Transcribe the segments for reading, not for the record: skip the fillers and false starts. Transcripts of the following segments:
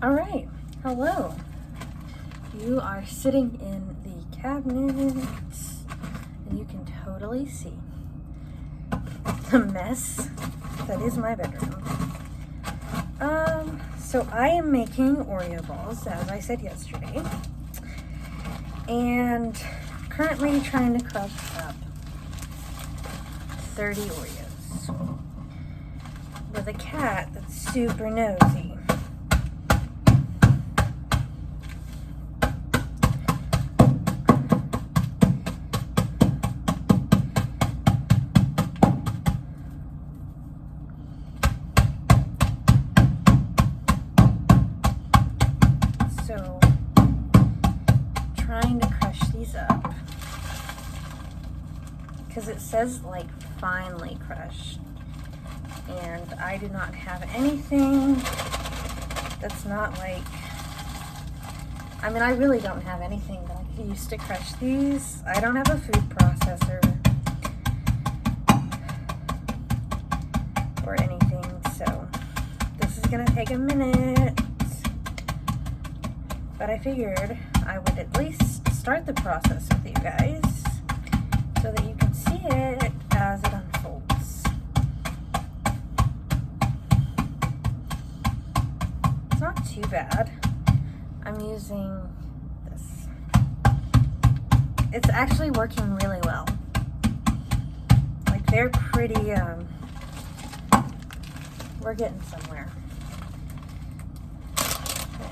All right, hello. You are sitting in the cabinet and you can totally see the mess that is my bedroom. So I am making Oreo balls, as I said yesterday, and currently trying to crush up 30 Oreos with a cat that's super nosy. So, trying to crush these up because it says like finely crushed, and I do not have anything that's not like, I mean, I really don't have anything that I could use to crush these. I don't have a food processor or anything, so this is gonna take a minute. But I figured I would at least start the process with you guys so that you can see it as it unfolds. It's not too bad. I'm using this. It's actually working really well. Like, they're pretty, we're getting somewhere.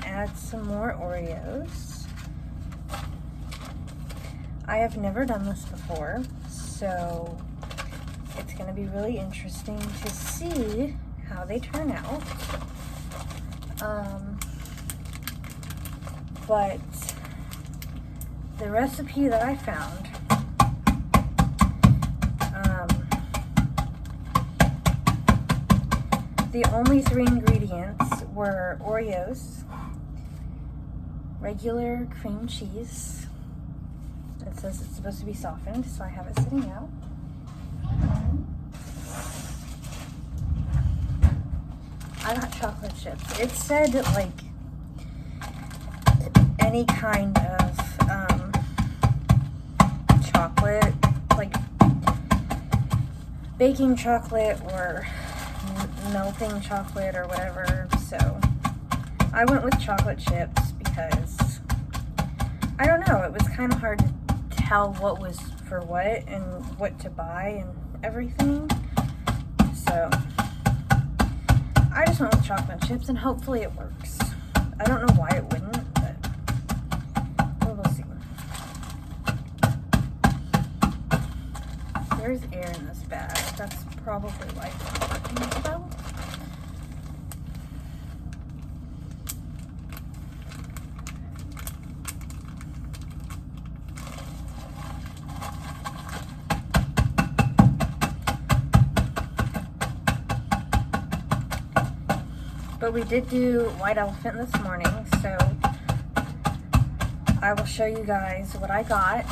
Add some more Oreos. I have never done this before, so it's going to be really interesting to see how they turn out. But the recipe that I found, the only 3 ingredients were Oreos, regular cream cheese. It says it's supposed to be softened, so I have it sitting out. I got chocolate chips. It said like any kind of chocolate, like baking chocolate or melting chocolate or whatever. So I went with chocolate chips because I don't know, it was kind of hard to tell what was for what and what to buy and everything. So I just went with chocolate chips and hopefully it works. I don't know why it wouldn't, but we'll see. There's air in this bag. That's probably why it's not working as well. But we did do white elephant this morning, so I will show you guys what I got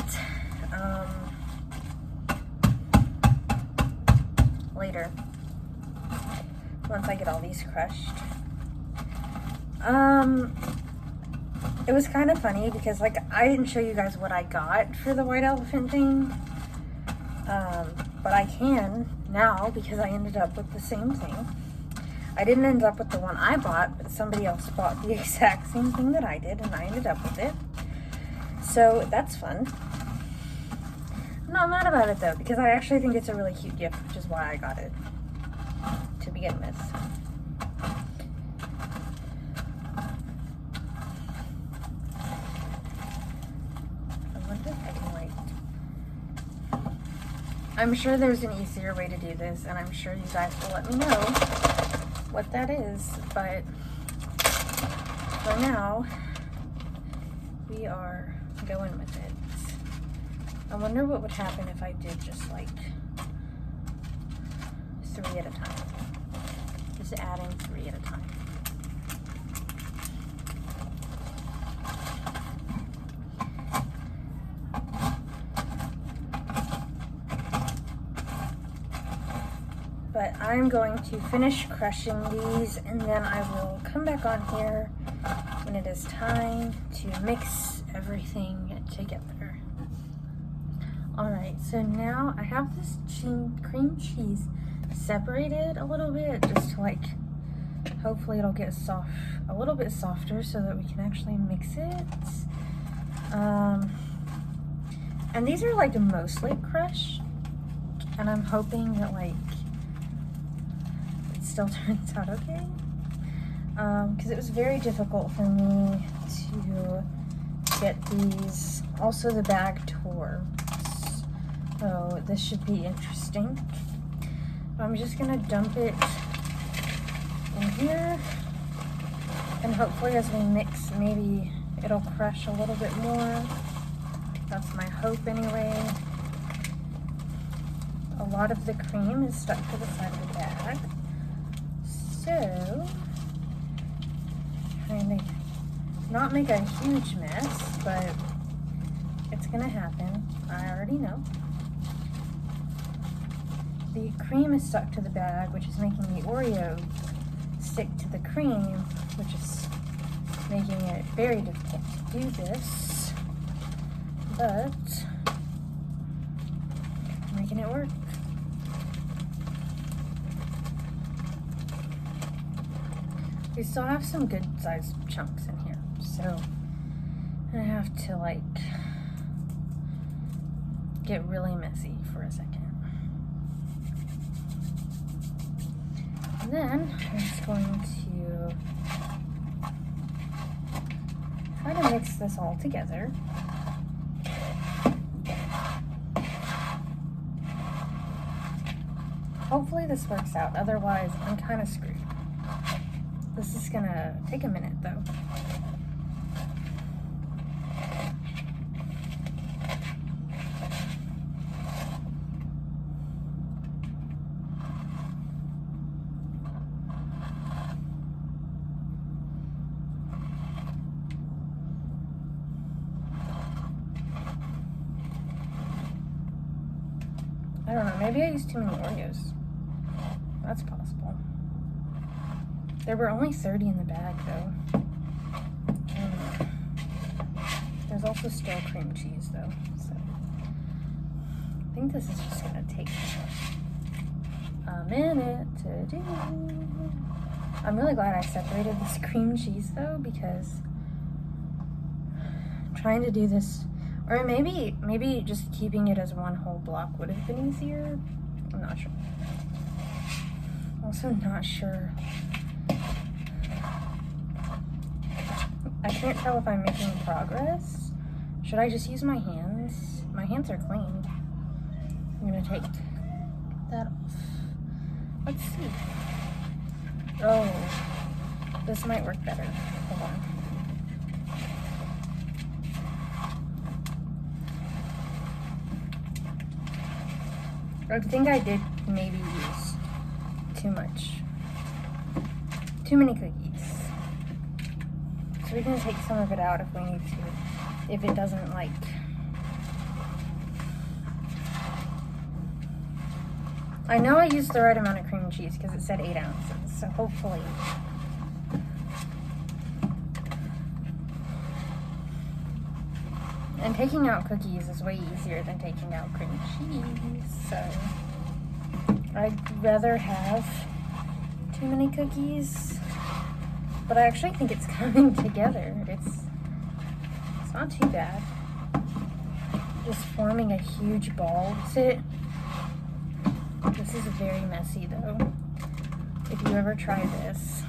later, once I get all these crushed. It was kind of funny because, like, I didn't show you guys what I got for the white elephant thing, but I can now because I ended up with the same thing. I didn't end up with the one I bought, but somebody else bought the exact same thing that I did, and I ended up with it. So that's fun. I'm not mad about it, though, because I actually think it's a really cute gift, which is why I got it to begin with. I wonder if I can, like... I'm sure there's an easier way to do this, and I'm sure you guys will let me know what that is, but for now we are going with it. I wonder what would happen if I did just like 3 at a time. Just adding 3 at a time. But I'm going to finish crushing these, and then I will come back on here when it is time to mix everything together. Alright, so now I have this cream cheese separated a little bit, just to like, hopefully it'll get soft, a little bit softer so that we can actually mix it. And these are like mostly crushed, and I'm hoping that like it still turns out okay. Because it was very difficult for me to get these. Also the bag tore, so this should be interesting. I'm just gonna dump it in here, and hopefully as we mix, maybe it'll crush a little bit more. That's my hope anyway. A lot of the cream is stuck to the side of the bag, so trying to not make a huge mess, but it's gonna happen. I already know. The cream is stuck to the bag, which is making the Oreo stick to the cream, which is making it very difficult to do this, but making it work. We still have some good sized chunks in here, so I have to like get really messy for a second. And then I'm just going to try to mix this all together. Hopefully this works out, otherwise I'm kind of screwed. This is gonna take a minute though. I don't know, maybe I used too many Oreos. That's possible. There were only 30 in the bag though. There's also still cream cheese though, so I think this is just gonna take a minute to do. I'm really glad I separated this cream cheese though, because trying to do this, or maybe just keeping it as one whole block would have been easier. I'm not sure. Also not sure. I can't tell if I'm making progress. Should I just use my hands? My hands are clean. I'm gonna take that off. Let's see. Oh, this might work better. Hold on. I think I did maybe use too many cookies. So we can take some of it out if we need to, if it doesn't like. I know I used the right amount of cream cheese because it said 8 ounces, so hopefully. And taking out cookies is way easier than taking out cream cheese, so I'd rather have too many cookies, but I actually think it's coming together. It's not too bad. Just forming a huge ball. This is very messy though. If you ever try this,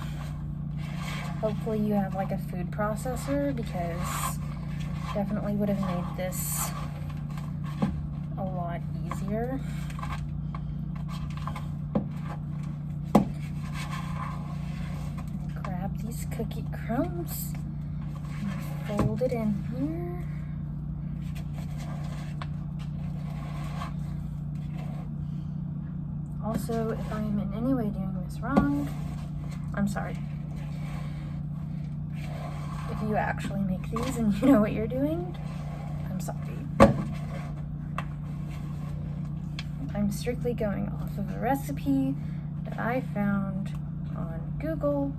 hopefully you have like a food processor, because definitely would have made this a lot easier. Grab these cookie crumbs and fold it in here. Also, if I am in any way doing this wrong, I'm sorry. If you actually make these and you know what you're doing, I'm sorry. I'm strictly going off of a recipe that that I found on Google.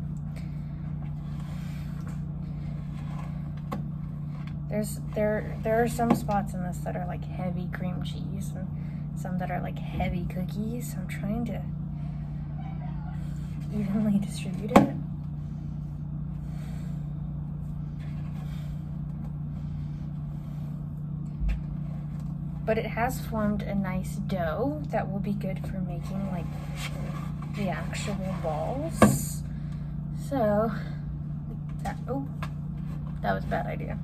There are some spots in this that are like heavy cream cheese and some that are like heavy cookies. So I'm trying to evenly distribute it. But it has formed a nice dough that will be good for making like the actual balls. So, oh, that was a bad idea.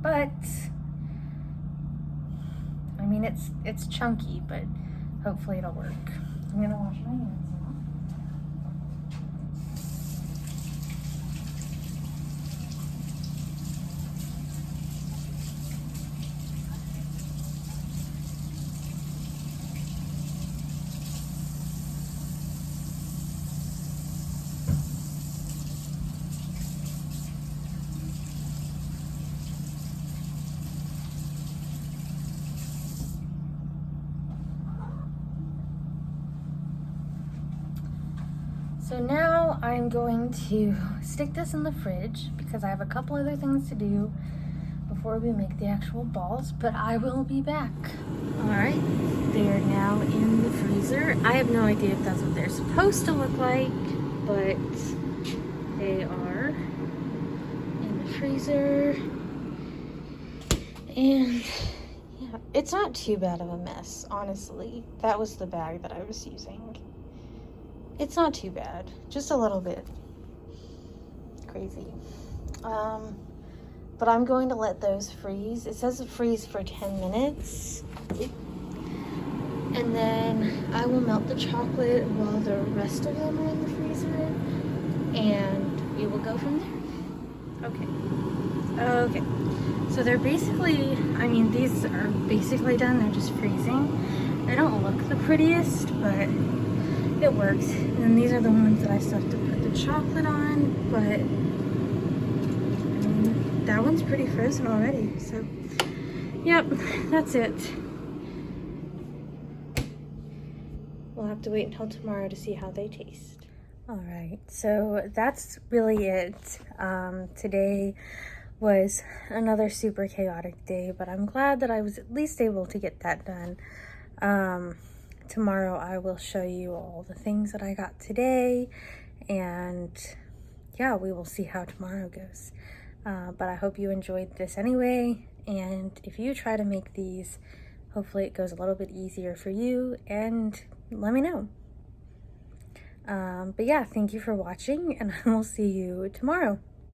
But, I mean, it's chunky, but hopefully it'll work. I'm gonna wash my hands now. So now I'm going to stick this in the fridge because I have a couple other things to do before we make the actual balls, but I will be back. All right, they are now in the freezer. I have no idea if that's what they're supposed to look like, but they are in the freezer. And yeah, it's not too bad of a mess, honestly. That was the bag that I was using. It's not too bad, just a little bit crazy. But I'm going to let those freeze. It says freeze for 10 minutes. And then I will melt the chocolate while the rest of them are in the freezer. And we will go from there. Okay. So they're basically, I mean, these are basically done. They're just freezing. They don't look the prettiest, but it works. And then these are the ones that I still have to put the chocolate on, but I mean, that one's pretty frozen already. So, yep, that's it. We'll have to wait until tomorrow to see how they taste. All right, so that's really it. Today was another super chaotic day, but I'm glad that I was at least able to get that done. Tomorrow I will show you all the things that I got today, and yeah, we will see how tomorrow goes. But I hope you enjoyed this anyway, and if you try to make these, hopefully it goes a little bit easier for you, and let me know. But yeah, thank you for watching, and I will see you tomorrow.